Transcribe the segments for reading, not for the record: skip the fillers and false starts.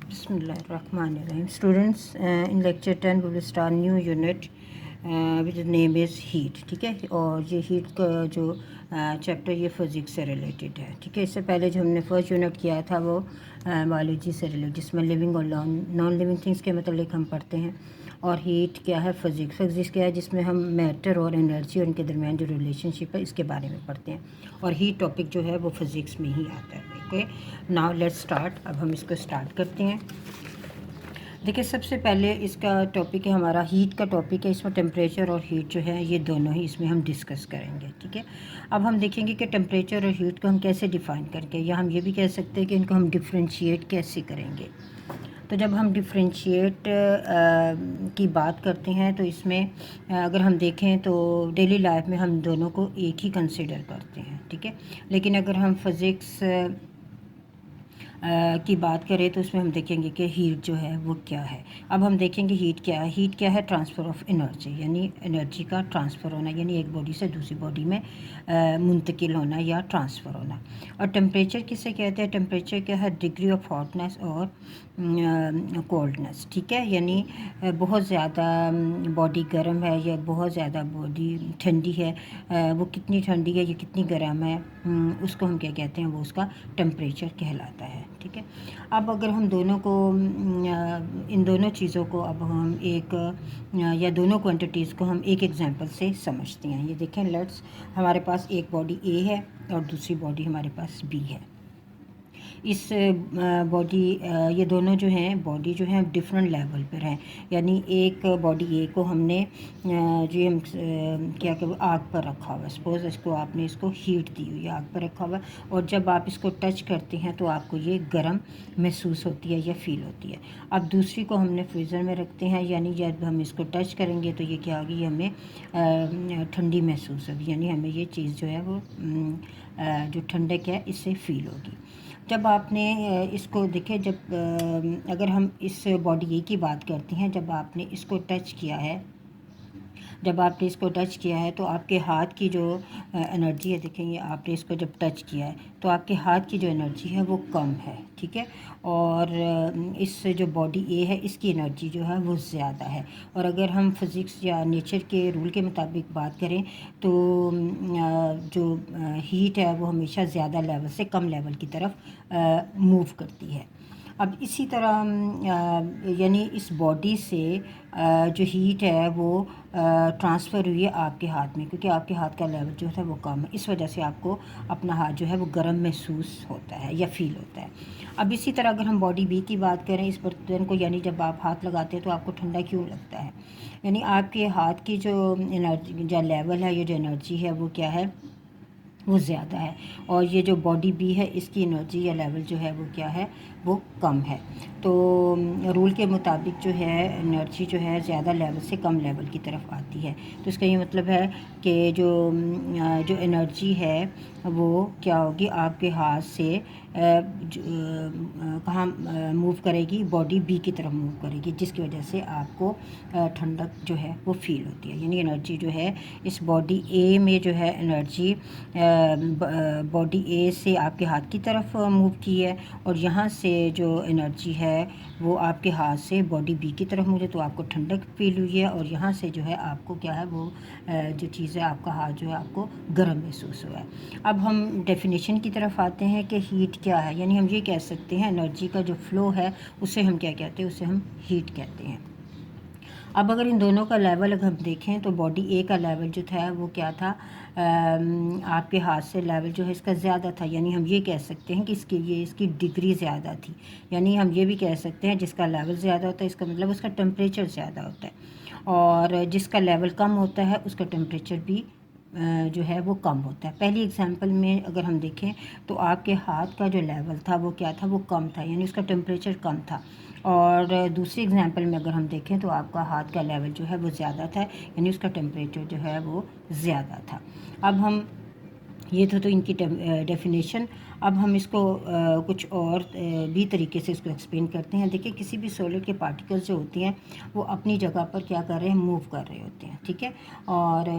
Bismillahirrahmanirrahim. Students, in lecture 10 we will start new unit which name is heat. ठीक है, और ये heat का जो चैप्टर ये फिज़िक्स से रिलेटेड है. ठीक है, इससे पहले जो हमने फर्स्ट यूनिट किया था वो बायोलॉजी से रिलेटेड, जिसमें लिविंग और नॉन लिविंग थिंग्स के मतलब हम पढ़ते हैं. और हीट क्या है, फिज़िक्स क्या है, जिसमें हम मैटर और एनर्जी और इनके दरमियान जो रिलेशनशिप है इसके बारे में पढ़ते हैं. और हीट टॉपिक जो है वो फिज़िक्स में ही आता है. Okay, now let's start. अब हम इसको स्टार्ट करते हैं. देखिए, सबसे पहले इसका टॉपिक है हमारा हीट का टॉपिक है. इसमें टेम्परेचर और हीट जो है ये दोनों ही इसमें हम डिस्कस करेंगे. ठीक है, अब हम देखेंगे कि टेम्परेचर और हीट को हम कैसे डिफ़ाइन करके, या हम ये भी कह सकते हैं कि इनको हम डिफ्रेंशिएट कैसे करेंगे. तो जब हम डिफ्रेंशिएट की बात करते हैं तो इसमें अगर हम देखें तो डेली लाइफ में हम दोनों को एक ही कंसिडर करते हैं. ठीक है, लेकिन अगर हम फिज़िक्स की बात करें तो उसमें हम देखेंगे कि हीट जो है वो क्या है. अब हम देखेंगे हीट क्या है. हीट क्या है, ट्रांसफ़र ऑफ एनर्जी, यानी एनर्जी का ट्रांसफ़र होना, यानी एक बॉडी से दूसरी बॉडी में मुंतकिल होना या ट्रांसफ़र होना. और टेम्परेचर किसे कहते हैं, टेम्परेचर क्या है, डिग्री ऑफ हॉटनेस और कोल्डनेस. ठीक है, यानी बहुत ज़्यादा बॉडी गर्म है या बहुत ज़्यादा बॉडी ठंडी है, वो कितनी ठंडी है या कितनी गर्म है, उसको हम क्या कहते हैं, वो उसका टेम्परेचर कहलाता है. ठीक है, अब अगर हम दोनों को इन दोनों चीज़ों को अब हम एक या दोनों क्वांटिटीज़ को हम एक एग्जांपल से समझते हैं. ये देखें, लेट्स, हमारे पास एक बॉडी ए है और दूसरी बॉडी हमारे पास बी है. इस बॉडी ये दोनों जो हैं बॉडी जो हैं डिफरेंट लेवल पर हैं. यानी एक बॉडी ए को हमने जो हम क्या कहते आग पर रखा हुआ है. सपोज़ इसको आपने इसको हीट दी हुई है, आग पर रखा हुआ है, और जब आप इसको टच करते हैं तो आपको ये गर्म महसूस होती है या फील होती है. अब दूसरी को हमने फ्रीज़र में रखते हैं, यानी जब हम इसको टच करेंगे तो ये क्या होगी, हमें ठंडी महसूस होगी, यानी हमें ये चीज़ जो है वो जो ठंडक है इससे फ़ील होगी. जब आपने इसको देखे, जब अगर हम इस बॉडी ए की बात करते हैं, जब आपने इसको टच किया है, जब आपने इसको टच किया है तो आपके हाथ की जो एनर्जी है, देखेंगे आपने इसको जब टच किया है तो आपके हाथ की जो एनर्जी है वो कम है. ठीक है, और इस जो बॉडी ए है इसकी एनर्जी जो है वो ज़्यादा है. और अगर हम फिज़िक्स या नेचर के रूल के मुताबिक बात करें तो जो हीट है वो हमेशा ज़्यादा लेवल से कम लेवल की तरफ मूव करती है. अब इसी तरह यानी इस बॉडी से जो हीट है वो ट्रांसफ़र हुई है आपके हाथ में, क्योंकि आपके हाथ का लेवल जो है वो कम है. इस वजह से आपको अपना हाथ जो है वो गर्म महसूस होता है या फील होता है. अब इसी तरह अगर हम बॉडी बी की बात करें, इस बर्तन को, यानी जब आप हाथ लगाते हैं तो आपको ठंडा क्यों लगता है, यानी आपके हाथ की जो एनर्जी जो लेवल है, ये जो एनर्जी है वो क्या है, वो ज़्यादा है. और ये जो बॉडी बी है इसकी एनर्जी या लेवल जो है वो क्या है, वो कम है. तो रूल के मुताबिक जो है एनर्जी जो है ज़्यादा लेवल से कम लेवल की तरफ आती है. तो इसका ये मतलब है कि जो एनर्जी है वो क्या होगी, आपके हाथ से कहाँ मूव करेगी, बॉडी बी की तरफ मूव करेगी, जिसकी वजह से आपको ठंडक जो है वो फील होती है. यानी एनर्जी जो है इस बॉडी ए में जो है एनर्जी बॉडी ए से आपके हाथ की तरफ मूव की है, और यहाँ से जो एनर्जी है वो आपके हाथ से बॉडी बी की तरफ मूव है, तो आपको ठंडक फील हुई है. और यहाँ से जो है आपको क्या है वो जो चीज़ है, आपका हाथ जो है आपको गर्म महसूस हुआ है. अब हम डेफिनेशन की तरफ आते हैं कि हीट क्या है. यानी हम ये कह सकते हैं एनर्जी का जो फ़्लो है उसे हम क्या कहते हैं, उसे हम हीट कहते हैं. अब अगर इन दोनों का लेवल अगर हम देखें तो बॉडी ए का लेवल जो था वो क्या था, आपके हाथ से लेवल जो है इसका ज़्यादा था. यानी हम ये कह सकते हैं कि इसकी डिग्री ज़्यादा थी. यानी हम ये भी कह सकते हैं जिसका लेवल ज़्यादा होता है इसका मतलब उसका टेम्परेचर ज़्यादा होता है, और जिसका लेवल कम होता है उसका टेम्परेचर भी जो है वो कम होता है. पहली एग्जांपल में अगर हम देखें तो आपके हाथ का जो लेवल था वो क्या था, वो कम था, यानी उसका टेम्परेचर कम था. और दूसरी एग्जांपल में अगर हम देखें तो आपका हाथ का लेवल जो है वो ज़्यादा था, यानी उसका टेम्परेचर जो है वो ज़्यादा था. अब हम ये तो इनकी डेफिनेशन। अब हम इसको कुछ और भी तरीके से इसको एक्सप्लेन करते हैं। देखिए, किसी भी सॉलिड के पार्टिकल्स जो होती हैं वो अपनी जगह पर क्या कर रहे हैं, मूव कर रहे होते हैं, ठीक है। और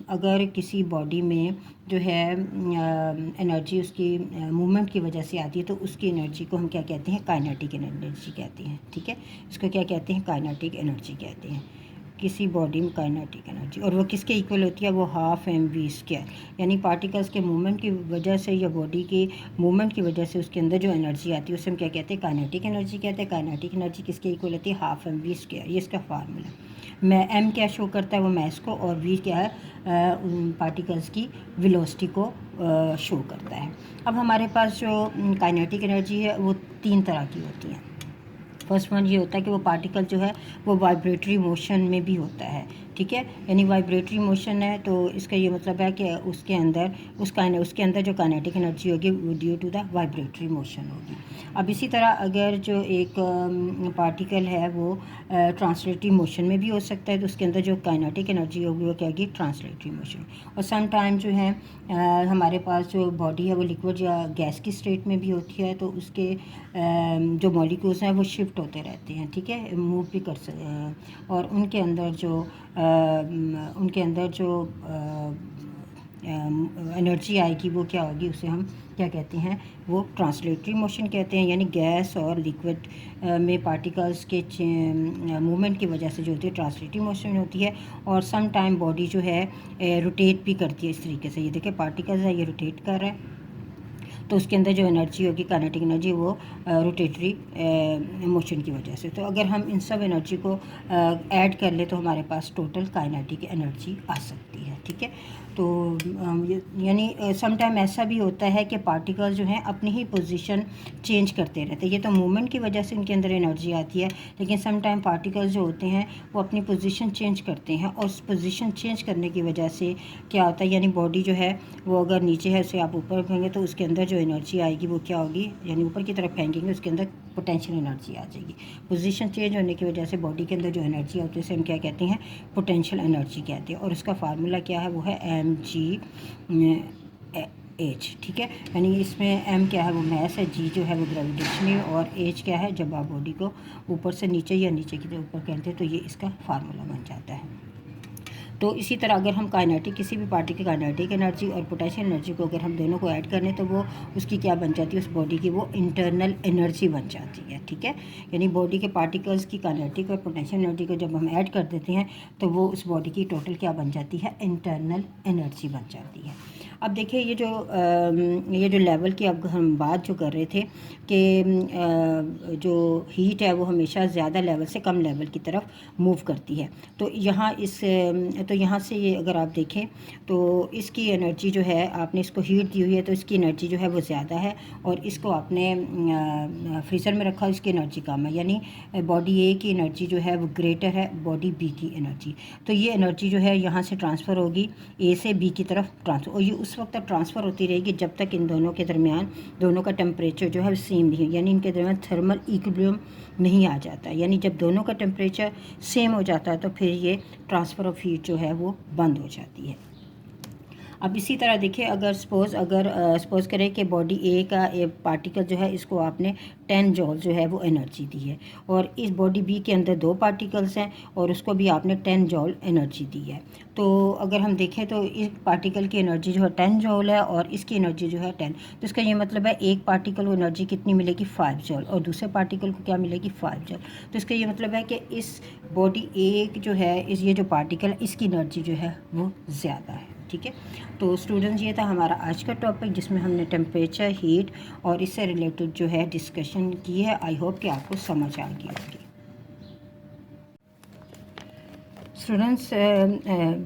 अगर किसी बॉडी में जो है एनर्जी उसकी मूवमेंट की वजह से आती है तो उसकी एनर्जी को हम क्या कहते हैं, काइनेटिक एनर्जी कहते हैं, ठीक है। इसको क्या कहते हैं, काइनेटिक एनर्जी कहते हैं। किसी बॉडी में काइनेटिक एनर्जी, और वो किसके इक्वल होती है, वो हाफ एम वी स्क्वायर, यानी पार्टिकल्स के मूवमेंट की वजह से या बॉडी के मूवमेंट की वजह से उसके अंदर जो एनर्जी आती है उसे हम क्या कहते हैं, काइनेटिक एनर्जी कहते हैं। काइनेटिक एनर्जी किसके इक्वल होती है, हाफ एम वी स्क्वायर। ये इसका फार्मूला। मैं एम क्या शो करता है, वो मैस को, और वी क्या है, पार्टिकल्स की वेलोसिटी को शो करता है। अब हमारे पास जो काइनेटिक एनर्जी है वो 3 तरह की होती है। फर्स्ट वन ये होता है कि वो पार्टिकल जो है वो वाइब्रेटरी मोशन में भी होता है, ठीक है। यानी वाइब्रेटरी मोशन है तो इसका ये मतलब है कि उसके अंदर जो काइनेटिक एनर्जी होगी वो due to the vibratory motion होगी। अब इसी तरह अगर जो एक पार्टिकल है वो ट्रांसलेटरी मोशन में भी हो सकता है तो उसके अंदर जो काइनेटिक एनर्जी होगी वो क्या होगी, ट्रांसलेटरी मोशन। और सम टाइम जो है हमारे पास जो बॉडी है वो लिक्विड या गैस की स्टेट में भी होती है तो उसके जो मॉलिक्यूल्स हैं वो शिफ्ट होते रहते हैं, ठीक है, मूव भी कर सकते। और उनके अंदर जो एनर्जी आएगी वो क्या होगी, उसे हम क्या कहते हैं, वो ट्रांसलेटरी मोशन कहते हैं। यानी गैस और लिक्विड में पार्टिकल्स के मूवमेंट की वजह से जो होती है ट्रांसलेटरी मोशन होती है। और सम टाइम बॉडी जो है रोटेट भी करती है इस तरीके से। ये देखिए पार्टिकल्स है, ये रोटेट कर रहा है तो उसके अंदर जो एनर्जी होगी काइनेटिक एनर्जी वो रोटेटरी मोशन की वजह से। तो अगर हम इन सब एनर्जी को ऐड कर ले तो हमारे पास टोटल काइनेटिक एनर्जी आ सकती है, ठीक है। तो यानी सम टाइम ऐसा भी होता है कि पार्टिकल्स जो हैं अपनी ही पोजीशन चेंज करते रहते हैं। ये तो मूवमेंट की वजह से उनके अंदर एनर्जी आती है, लेकिन सम टाइम पार्टिकल्स जो होते हैं वो अपनी पोजीशन चेंज करते हैं और उस पोजीशन चेंज करने की वजह से क्या होता है, यानी बॉडी जो है वो अगर नीचे है उसे आप ऊपर फेंकेंगे तो उसके अंदर जो एनर्जी आएगी वो क्या होगी, यानी ऊपर की तरफ फेंकेंगे उसके अंदर पोटेंशियल एनर्जी आ जाएगी। पोजीशन चेंज होने की वजह से बॉडी के अंदर जो एनर्जी होती है उसे हम क्या कहते हैं, पोटेंशियल एनर्जी कहते हैं। और उसका फार्मूला क्या है, वो है mg h, ठीक है। यानी इसमें m क्या है, वो मैस है, g जो है वो ग्रेविटेशनल, और h क्या है, जब आप बॉडी को ऊपर से नीचे या नीचे की तरफ ऊपर करते हैं तो ये इसका फार्मूला बन जाता है। तो इसी तरह अगर हम काइनेटिक किसी भी पार्टी की काइनेटिक एनर्जी और पोटेंशियल एनर्जी को अगर हम दोनों को ऐड कर लें तो वो उसकी क्या बन जाती है, उस बॉडी की वो इंटरनल एनर्जी बन जाती है, ठीक है। यानी बॉडी के पार्टिकल्स की काइनेटिक और पोटेंशियल एनर्जी को जब हम ऐड कर देते हैं तो वो उस बॉडी की टोटल क्या बन जाती है, इंटरनल एनर्जी बन जाती है। अब देखिए ये जो लेवल की अब हम बात जो कर रहे थे कि जो हीट है वो हमेशा ज़्यादा लेवल से कम लेवल की तरफ मूव करती है। तो यहाँ से ये अगर आप देखें तो इसकी एनर्जी जो है, आपने इसको हीट दी हुई है तो इसकी एनर्जी जो है वो ज़्यादा है, और इसको आपने फ्रीज़र में रखा, इसकी एनर्जी कम है। यानी बॉडी ए की एनर्जी जो है वो ग्रेटर है बॉडी बी की एनर्जी। तो ये एनर्जी जो है यहाँ से ट्रांसफ़र होगी ए से बी की तरफ ट्रांसफ़र, और ये उस वक्त तक ट्रांसफ़र होती रहेगी जब तक इन दोनों के दरमियान दोनों का टेम्परेचर जो है सेम नहीं है, यानी इनके दरमियान थर्मल इक्विलिब्रियम नहीं आ जाता। यानी जब दोनों का टेम्परेचर सेम हो जाता है तो फिर ये ट्रांसफ़र ऑफ हीट जो है वो बंद हो जाती है। अब इसी तरह देखिए, अगर सपोज़ करें कि बॉडी ए का एक पार्टिकल जो है इसको आपने 10 जॉल जो है वो एनर्जी दी है, और इस बॉडी बी के अंदर 2 पार्टिकल्स हैं और उसको भी आपने 10 जॉल एनर्जी दी है। तो अगर हम देखें तो इस पार्टिकल की एनर्जी जो है 10 जॉल है और इसकी एनर्जी जो है 10, तो इसका ये मतलब है एक पार्टिकल को एनर्जी कितनी मिलेगी, 5 जॉल, और दूसरे पार्टिकल को क्या मिलेगी, 5 जॉल। तो इसका ये मतलब है कि इस बॉडी ए जो है, ये जो पार्टिकल है इसकी एनर्जी जो है वो ज़्यादा है, ठीक है। तो स्टूडेंट्स ये था हमारा आज का टॉपिक जिसमें हमने टेम्परेचर, हीट और इससे रिलेटेड जो है डिस्कशन की है। आई होप कि आपको समझ आ गई होगी। स्टूडेंट्स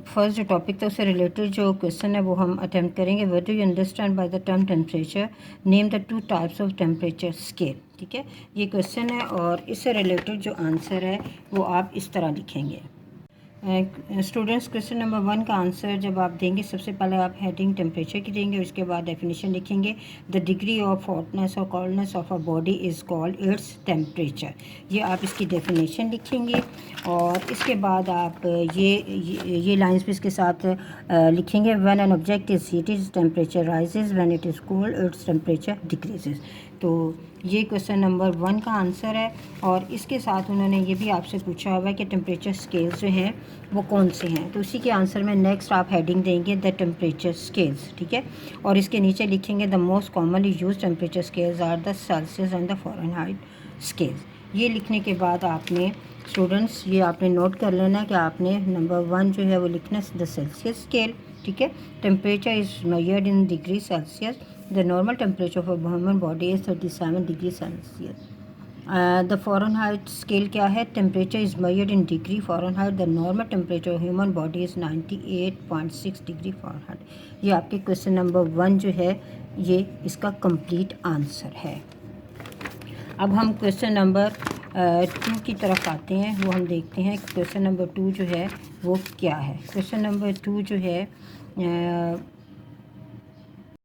फर्स्ट जो टॉपिक था उससे रिलेटेड जो क्वेश्चन है वो हम अटेम्प्ट करेंगे। What do you understand by the term temperature, name the 2 types of temperature scale, ठीक है। ये क्वेश्चन है और इससे रिलेटेड जो आंसर है वो आप इस तरह लिखेंगे। स्टूडेंट्स क्वेश्चन नंबर 1 का आंसर जब आप देंगे सबसे पहले आप हेडिंग टेम्परेचर की देंगे, उसके बाद डेफिनेशन लिखेंगे। द डिग्री ऑफ हॉटनेस और coldness of a body is called its temperature. ये आप इसकी डेफिनेशन लिखेंगे और इसके बाद आप ये लाइंस भी इसके साथ लिखेंगे। When an object is heated its temperature rises, when it is cold its temperature decreases. तो ये क्वेश्चन नंबर 1 का आंसर है। और इसके साथ उन्होंने ये भी आपसे पूछा हुआ है कि टेम्परेचर स्केल्स जो हैं वो कौन से हैं, तो उसी के आंसर में नेक्स्ट आप हेडिंग देंगे द टेम्परेचर स्केल्स, ठीक है। और इसके नीचे लिखेंगे the most commonly use temperature scales are the Celsius and the Fahrenheit scales. ये लिखने के बाद आपने स्टूडेंट्स ये आपने नोट कर लेना है कि आपने नंबर 1 जो है वो लिखना है द सेल्सियस स्केल, ठीक है। Temperature is measured in degree Celsius. The normal temperature of a human body is 37 degree Celsius. The Fahrenheit scale क्या है? Temperature is measured in degree Fahrenheit. The normal temperature of human body is 98.6 degree Fahrenheit. ये आपके question number 1 जो है ये इसका complete answer है। अब हम क्वेश्चन नंबर 2 की तरफ आते हैं, वो हम देखते हैं क्वेश्चन नंबर 2 जो है वो क्या है। क्वेश्चन नंबर 2 जो है